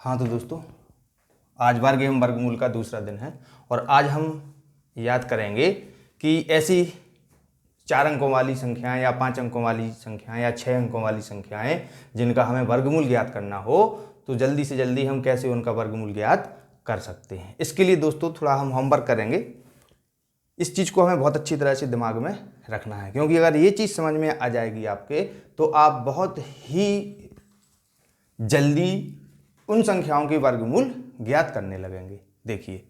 हाँ तो दोस्तों, आज वर्ग एवं वर्गमूल का दूसरा दिन है और आज हम याद करेंगे कि ऐसी 4 अंकों वाली संख्याएं या 5 अंकों वाली संख्याएं या 6 अंकों वाली संख्याएं जिनका हमें वर्गमूल ज्ञात करना हो तो जल्दी से जल्दी हम कैसे उनका वर्गमूल ज्ञात कर सकते हैं। इसके लिए दोस्तों थोड़ा हम होमवर्क करेंगे। इस चीज़ को हमें बहुत अच्छी तरह से दिमाग में रखना है, क्योंकि अगर ये चीज़ समझ में आ जाएगी आपके तो आप बहुत ही जल्दी उन संख्याओं के वर्गमूल ज्ञात करने लगेंगे। देखिए,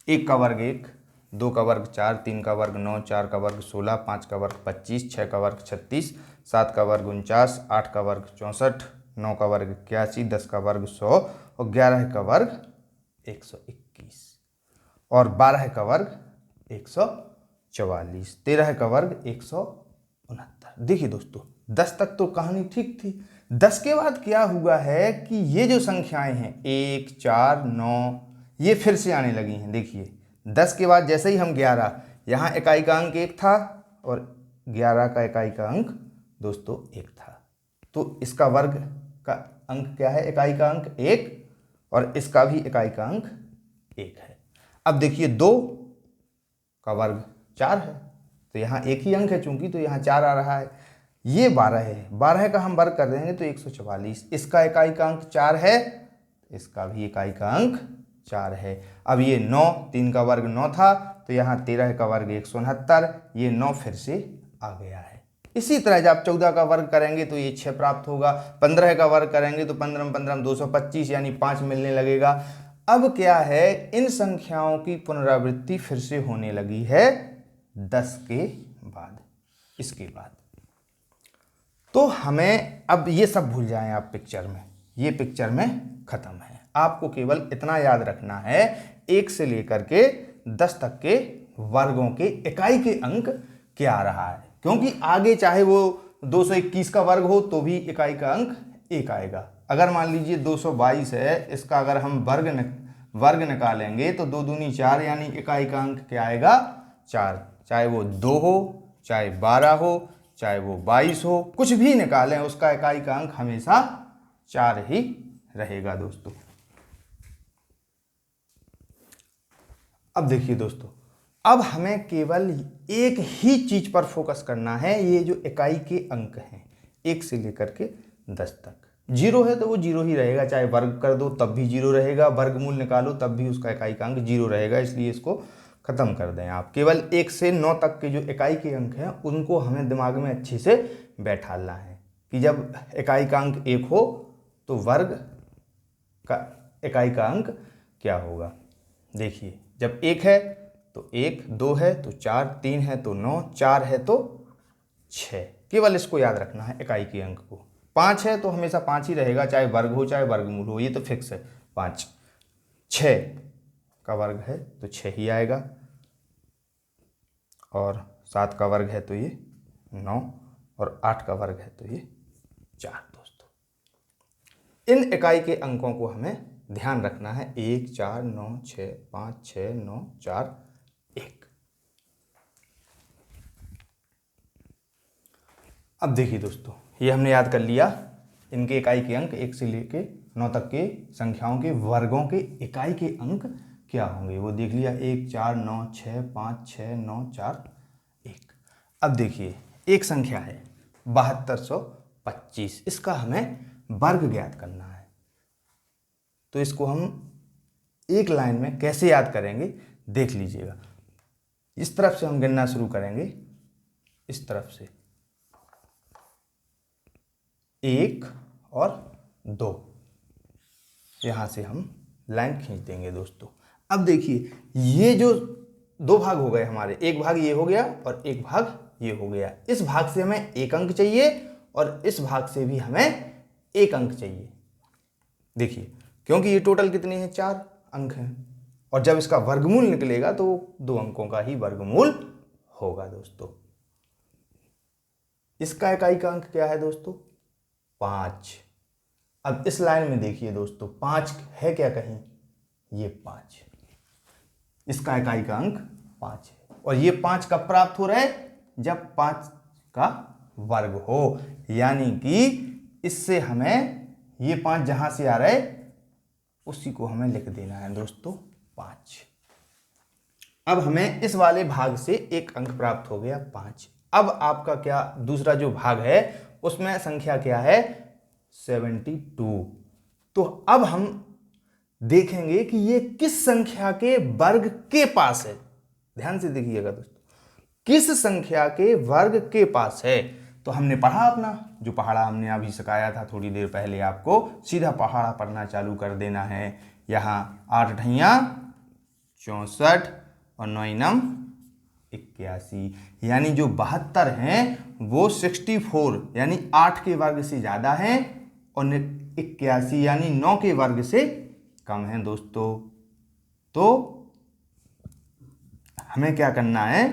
1 का वर्ग 1, 2 का वर्ग 4, 3 का वर्ग 9, 4 का वर्ग 16, 5 का वर्ग 25, 6 का वर्ग 36, 7 का वर्ग 49, 8 का वर्ग 64, 9 का वर्ग 81, 10 का वर्ग 100 और 11 का वर्ग 121 और 12 का वर्ग 144, 13 का वर्ग 169। देखिए दोस्तों, 10 तक तो कहानी ठीक थी। 10 के बाद क्या हुआ है कि ये जो संख्याएं हैं 1, 4, 9 ये फिर से आने लगी हैं। देखिए, 10 के बाद जैसे ही हम 11, यहाँ इकाई का अंक 1 था और 11 का इकाई का अंक दोस्तों 1 था, तो इसका वर्ग का अंक क्या है? इकाई का अंक 1 और इसका भी इकाई का अंक 1 है। अब देखिए, 2 का वर्ग 4 है तो यहाँ एक ही अंक है चूंकि, तो यहाँ 4 आ रहा है। ये 12 है, 12 का हम वर्ग कर देंगे तो 144, इसका इकाई का अंक 4 है, इसका भी इकाई का अंक 4 है। अब ये 9, 3 का वर्ग 9 था तो यहाँ 13 का वर्ग 169, ये 9 फिर से आ गया है। इसी तरह जब आप 14 का वर्ग करेंगे तो ये 6 प्राप्त होगा, 15 का वर्ग करेंगे तो 15 225 यानी 5 मिलने लगेगा। अब क्या है, इन संख्याओं की पुनरावृत्ति फिर से होने लगी है 10 के बाद, इसके बाद। तो हमें अब ये सब भूल जाएं आप पिक्चर में, ये पिक्चर में खत्म है। आपको केवल इतना याद रखना है 1 से लेकर के 10 तक के वर्गों के इकाई के अंक क्या आ रहा है, क्योंकि आगे चाहे वो 221 का वर्ग हो तो भी इकाई का अंक 1 आएगा। अगर मान लीजिए 222 है, इसका अगर हम वर्ग निकालेंगे तो 2 दूनी 4 यानी इकाई का अंक क्या आएगा? 4। चाहे वो 2 हो, चाहे 12 हो, चाहे वो 22 हो, कुछ भी निकालें उसका इकाई का अंक हमेशा 4 ही रहेगा दोस्तों। अब देखिए दोस्तों, अब हमें केवल एक ही चीज पर फोकस करना है, ये जो इकाई के अंक हैं 1 से लेकर के 10 तक। 0 है तो वो 0 ही रहेगा, चाहे वर्ग कर दो तब भी 0 रहेगा, वर्गमूल निकालो तब भी उसका इकाई का अंक 0 रहेगा, इसलिए इसको खत्म कर दें आप। केवल 1 से 9 तक के जो इकाई के अंक हैं उनको हमें दिमाग में अच्छे से बैठाना है कि जब इकाई का अंक 1 हो तो वर्ग का इकाई का अंक क्या होगा। देखिए, जब 1 है तो 1, 2 है तो 4, 3 है तो 9, 4 है तो 6। केवल इसको याद रखना है इकाई के अंक को। 5 है तो हमेशा 5 ही रहेगा, चाहे वर्ग हो चाहे वर्गमूल हो, ये तो फिक्स है 5। 6 का वर्ग है तो 6 ही आएगा और 7 का वर्ग है तो ये 9 और 8 का वर्ग है तो ये 4 दोस्तों। इन इकाई के अंकों को हमें ध्यान रखना है, 1, 4, 9, 6, 5, 6, 9, 4, 1। अब देखिए दोस्तों, ये हमने याद कर लिया इनके इकाई के अंक 1 से लेके 9 तक के संख्याओं के वर्गों के इकाई के अंक क्या होंगे, वो देख लिया 1, 4, 9, 6, 5, 6, 9, 4, 1। अब देखिए, एक संख्या है 7225, इसका हमें वर्ग ज्ञात करना है। तो इसको हम एक लाइन में कैसे याद करेंगे देख लीजिएगा। इस तरफ से हम गिनना शुरू करेंगे, इस तरफ से 1 और 2, यहां से हम लाइन खींच देंगे दोस्तों। अब देखिए, ये जो 2 भाग हो गए हमारे, एक भाग ये हो गया और एक भाग ये हो गया। इस भाग से हमें 1 अंक चाहिए और इस भाग से भी हमें 1 अंक चाहिए। देखिए, क्योंकि ये टोटल कितने हैं? 4 अंक हैं और जब इसका वर्गमूल निकलेगा तो 2 अंकों का ही वर्गमूल होगा दोस्तों। इसका इकाई का अंक क्या है दोस्तों? 5। अब इस लाइन में देखिए दोस्तों, 5 है क्या कहीं? ये 5, इसका इकाई का अंक 5 है और ये 5 कब प्राप्त हो रहा है? जब 5 का वर्ग हो, यानी कि इससे हमें ये 5 जहां से आ रहा है उसी को हमें लिख देना है दोस्तों 5। अब हमें इस वाले भाग से एक अंक प्राप्त हो गया 5। अब आपका क्या दूसरा जो भाग है उसमें संख्या क्या है 72। तो अब हम देखेंगे कि ये किस संख्या के वर्ग के पास है। ध्यान से देखिएगा दोस्तों, किस संख्या के वर्ग के पास है। तो हमने पढ़ा अपना जो पहाड़ा हमने अभी सिखाया था थोड़ी देर पहले आपको, सीधा पहाड़ा पढ़ना चालू कर देना है। यहाँ 8 ढैया 64 और 9 नम 81, यानी जो 72 हैं वो 64 यानी 8 के वर्ग से ज़्यादा हैं और 81 यानी 9 के वर्ग से कम है दोस्तों। तो हमें क्या करना है,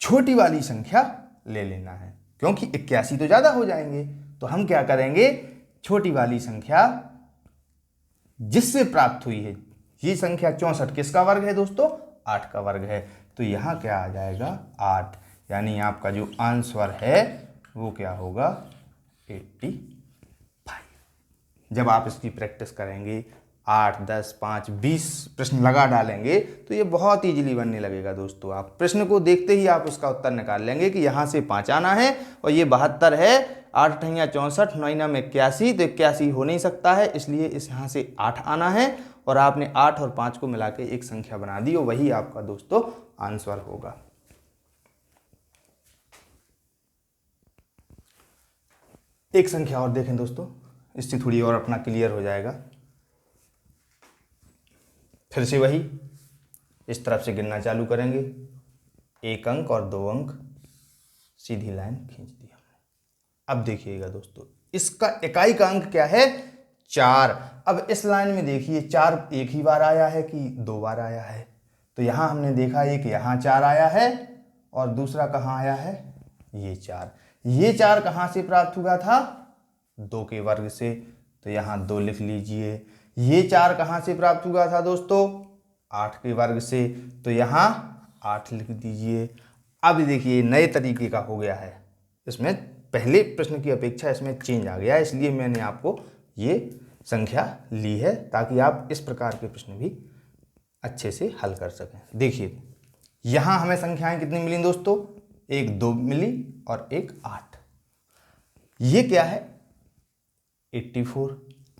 छोटी वाली संख्या ले लेना है, क्योंकि 81 तो ज़्यादा हो जाएंगे। तो हम क्या करेंगे, छोटी वाली संख्या जिससे प्राप्त हुई है, ये संख्या 64 किसका वर्ग है दोस्तों 8 का वर्ग है। तो यहाँ क्या आ जाएगा 8, यानी आपका जो आंसर है वो क्या होगा 85। जब आप इसकी प्रैक्टिस करेंगे 8, 10, 5, 20 प्रश्न लगा डालेंगे तो ये बहुत ईजिली बनने लगेगा दोस्तों। आप प्रश्न को देखते ही आप उसका उत्तर निकाल लेंगे कि यहाँ से 5 आना है और ये 72 है, 8 ढैया 64, 9 नम 81, तो 81 हो नहीं सकता है, इसलिए इस यहाँ से 8 आना है और आपने 8 और 5 को मिला के एक संख्या बना दी और वही आपका दोस्तों आंसर होगा। एक संख्या और देखें दोस्तों, इससे थोड़ी और अपना क्लियर हो जाएगा। फिर से वही इस तरफ से गिनना चालू करेंगे, 1 अंक और 2 अंक सीधी लाइन खींच दी हमने। अब देखिएगा दोस्तों, इसका इकाई का अंक क्या है 4। अब इस लाइन में देखिए 4 एक ही बार आया है कि 2 बार आया है। तो यहाँ हमने देखा एक यहाँ 4 आया है और दूसरा कहाँ आया है ये 4। ये 4 कहाँ से प्राप्त हुआ था 2 के वर्ग से, तो यहाँ 2 लिख लीजिए। ये 4 कहाँ से प्राप्त हुआ था दोस्तों 8 के वर्ग से, तो यहाँ 8 लिख दीजिए। अब देखिए नए तरीके का हो गया है, इसमें पहले प्रश्न की अपेक्षा इसमें चेंज आ गया, इसलिए मैंने आपको ये संख्या ली है ताकि आप इस प्रकार के प्रश्न भी अच्छे से हल कर सकें। देखिए यहाँ हमें संख्याएं कितनी मिली दोस्तों, एक 2 मिली और एक 8। ये क्या है 84।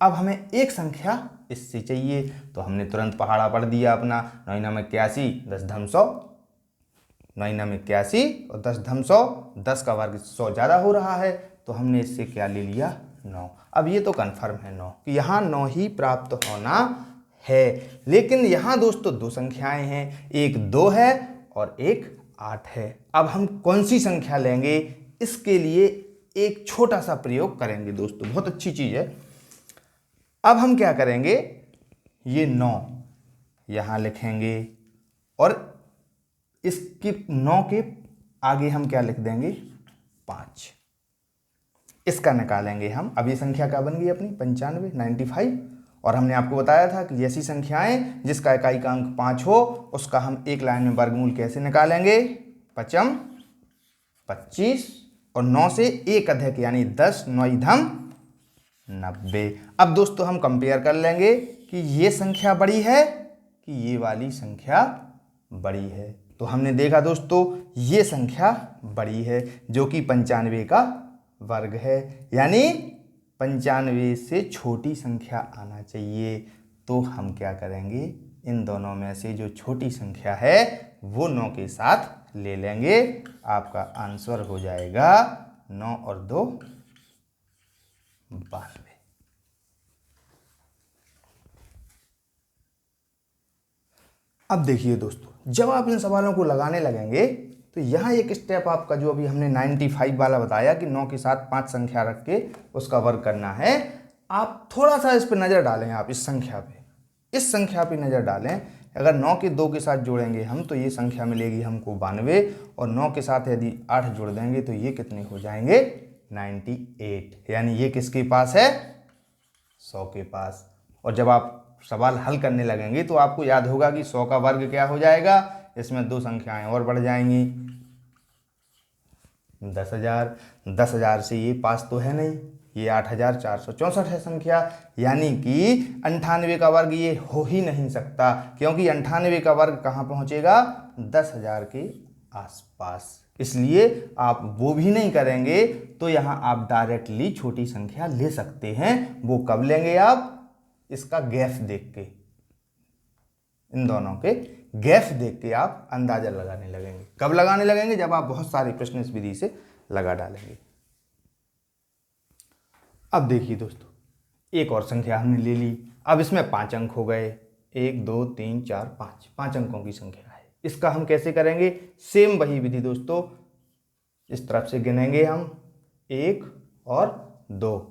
अब हमें एक संख्या इससे चाहिए, तो हमने तुरंत पहाड़ा पढ़ दिया अपना, 9 नम 81 10 धम 100, 9 नम 81 और 10 धम 100, 10 का वर्ग 100 ज़्यादा हो रहा है, तो हमने इससे क्या ले लिया 9। अब ये तो कन्फर्म है 9 कि यहाँ 9 ही प्राप्त होना है। लेकिन यहाँ दोस्तों 2 संख्याएं हैं, एक 2 है और एक 8 है। अब हम कौन सी संख्या लेंगे, इसके लिए एक छोटा सा प्रयोग करेंगे दोस्तों, बहुत अच्छी चीज़ है। अब हम क्या करेंगे, ये 9 यहाँ लिखेंगे और इसके 9 के आगे हम क्या लिख देंगे 5, इसका निकालेंगे हम। अब ये संख्या क्या बन गई अपनी 95 95। और हमने आपको बताया था कि जैसी संख्याएं जिसका इकाई का अंक 5 हो उसका हम एक लाइन में वर्गमूल कैसे निकालेंगे, 5 25 और 9 से एक अधिक यानी 10, 9 धम 90। अब दोस्तों हम कंपेयर कर लेंगे कि ये संख्या बड़ी है कि ये वाली संख्या बड़ी है। तो हमने देखा दोस्तों ये संख्या बड़ी है जो कि 95 का वर्ग है, यानी 95 से छोटी संख्या आना चाहिए। तो हम क्या करेंगे, इन दोनों में से जो छोटी संख्या है वो 9 के साथ ले लेंगे। आपका आंसर हो जाएगा 9 और 2 92। अब देखिए दोस्तों, जब आप इन सवालों को लगाने लगेंगे तो यहाँ एक स्टेप आपका जो अभी हमने 95 वाला बताया कि 9 के साथ 5 संख्या रख के उसका वर्ग करना है, आप थोड़ा सा इस पर नज़र डालें। आप इस संख्या पे नज़र डालें। अगर 9 के 2 के साथ जोड़ेंगे हम तो ये संख्या मिलेगी हमको 92 और 9 के साथ यदि 8 जोड़ देंगे तो ये कितने हो जाएंगे 98, यानी ये किसके पास है 100 के पास। और जब आप सवाल हल करने लगेंगे तो आपको याद होगा कि 100 का वर्ग क्या हो जाएगा, इसमें 2 संख्याएं और बढ़ जाएंगी 10,000। 10,000 से ये पास तो है नहीं, ये 8464 है संख्या, यानी कि 98 का वर्ग ये हो ही नहीं सकता, क्योंकि 98 का वर्ग कहाँ पहुँचेगा, 10,000 के आसपास। इसलिए आप वो भी नहीं करेंगे तो यहाँ आप डायरेक्टली छोटी संख्या ले सकते हैं। वो कब लेंगे आप, इसका गैप देख के, इन दोनों के गैप देख के आप अंदाजा लगाने लगेंगे। कब लगाने लगेंगे, जब आप बहुत सारे प्रश्न इस विधि से लगा डालेंगे। अब देखिए दोस्तों, एक और संख्या हमने ले ली। अब इसमें 5 अंक हो गए, 1 2 3 4 5, 5 अंकों की संख्या है। इसका हम कैसे करेंगे, सेम वही विधि दोस्तों, इस तरफ से गिनेंगे हम 1 और 2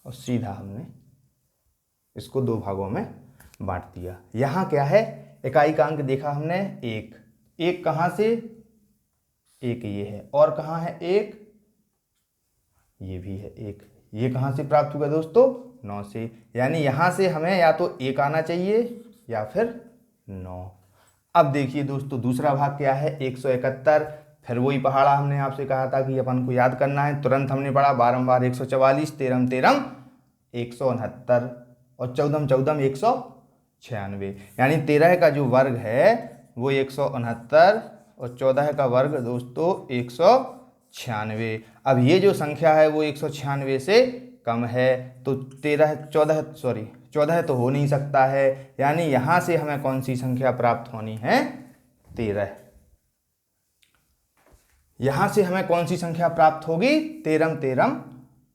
और सीधा हमने इसको 2 भागों में बांट दिया। यहाँ क्या है, इकाई का अंक देखा हमने 1, 1 कहाँ से, 1 ये है, और कहाँ है 1, ये भी है 1, ये कहाँ से प्राप्त हुआ दोस्तों, 9 से। यानी यहाँ से हमें या तो 1 आना चाहिए या फिर 9। अब देखिए दोस्तों, दूसरा भाग क्या है, 171। फिर वही पहाड़ा हमने आपसे कहा था कि अपन को याद करना है, तुरंत हमने पढ़ा, 12 144, 13 169 और 14 196। यानी 13 का जो वर्ग है वो 169 और 14 का वर्ग दोस्तों 196। अब ये जो संख्या है वो 196 से कम है, तो 14 तो हो नहीं सकता है। यानी यहाँ से हमें कौन सी संख्या प्राप्त होनी है, 13। यहाँ से हमें कौन सी संख्या प्राप्त होगी, 13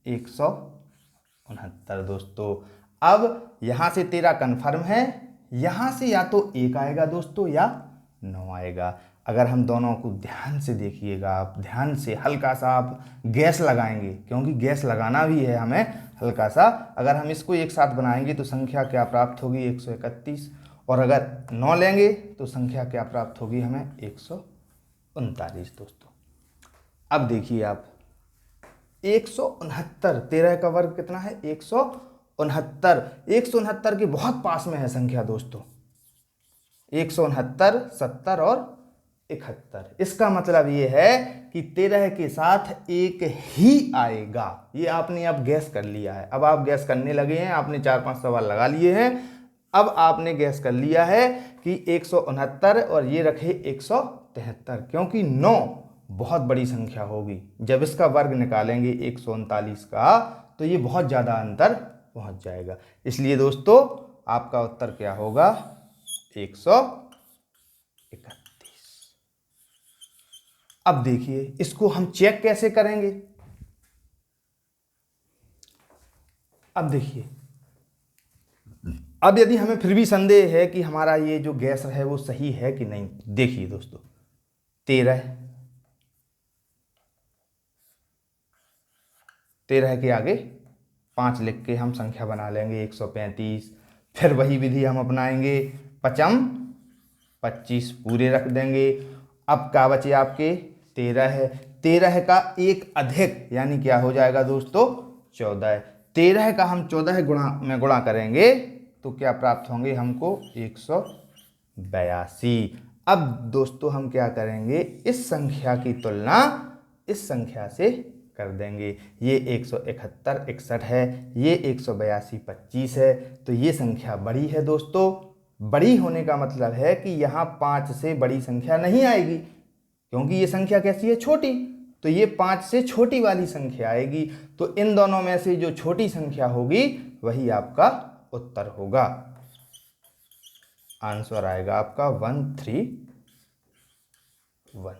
169 दोस्तों। अब यहाँ से 13 कन्फर्म है, यहाँ से या तो 1 आएगा दोस्तों या 9 आएगा। अगर हम दोनों को ध्यान से देखिएगा, आप ध्यान से हल्का सा आप गैस लगाएंगे, क्योंकि गैस लगाना भी है हमें हल्का सा। अगर हम इसको एक साथ बनाएंगे तो संख्या क्या प्राप्त होगी, 131, और अगर 9 लेंगे तो संख्या क्या प्राप्त होगी हमें, 139 दोस्तों। अब देखिए आप, 169, 13 का वर्ग कितना है, 169। 169 के बहुत पास में है संख्या दोस्तों, 169, 70 और 71। इसका मतलब ये है कि 13 के साथ 1 ही आएगा। ये आपने अब गैस कर लिया है, अब आप गैस करने लगे हैं, आपने 4-5 सवाल लगा लिए हैं। अब आपने गैस कर लिया है कि 169 और ये रखे 173, क्योंकि 9 बहुत बड़ी संख्या होगी। जब इसका वर्ग निकालेंगे 139 का, तो ये बहुत ज़्यादा अंतर पहुंच जाएगा। इसलिए दोस्तों आपका उत्तर क्या होगा, 131। अब देखिए इसको हम चेक कैसे करेंगे। अब देखिए, अब यदि हमें फिर भी संदेह है कि हमारा ये जो गैस है वो सही है कि नहीं, देखिए दोस्तों, 13 के आगे 5 लिख के हम संख्या बना लेंगे 135। फिर वही विधि हम अपनाएंगे, 5 25 पूरे रख देंगे। अब क्या बचे आपके, 13 है, 13 का एक अधिक यानी क्या हो जाएगा दोस्तों, 14। 13 का हम 14 गुणा करेंगे तो क्या प्राप्त होंगे हमको, 182। अब दोस्तों हम क्या करेंगे, इस संख्या की तुलना इस संख्या से कर देंगे। ये 171 61 है, ये 182 25 है, तो ये संख्या बड़ी है दोस्तों। बड़ी होने का मतलब है कि यहाँ 5 से बड़ी संख्या नहीं आएगी, क्योंकि ये संख्या कैसी है, छोटी, तो ये 5 से छोटी वाली संख्या आएगी। तो इन दोनों में से जो छोटी संख्या होगी वही आपका उत्तर होगा। आंसर आएगा आपका 131।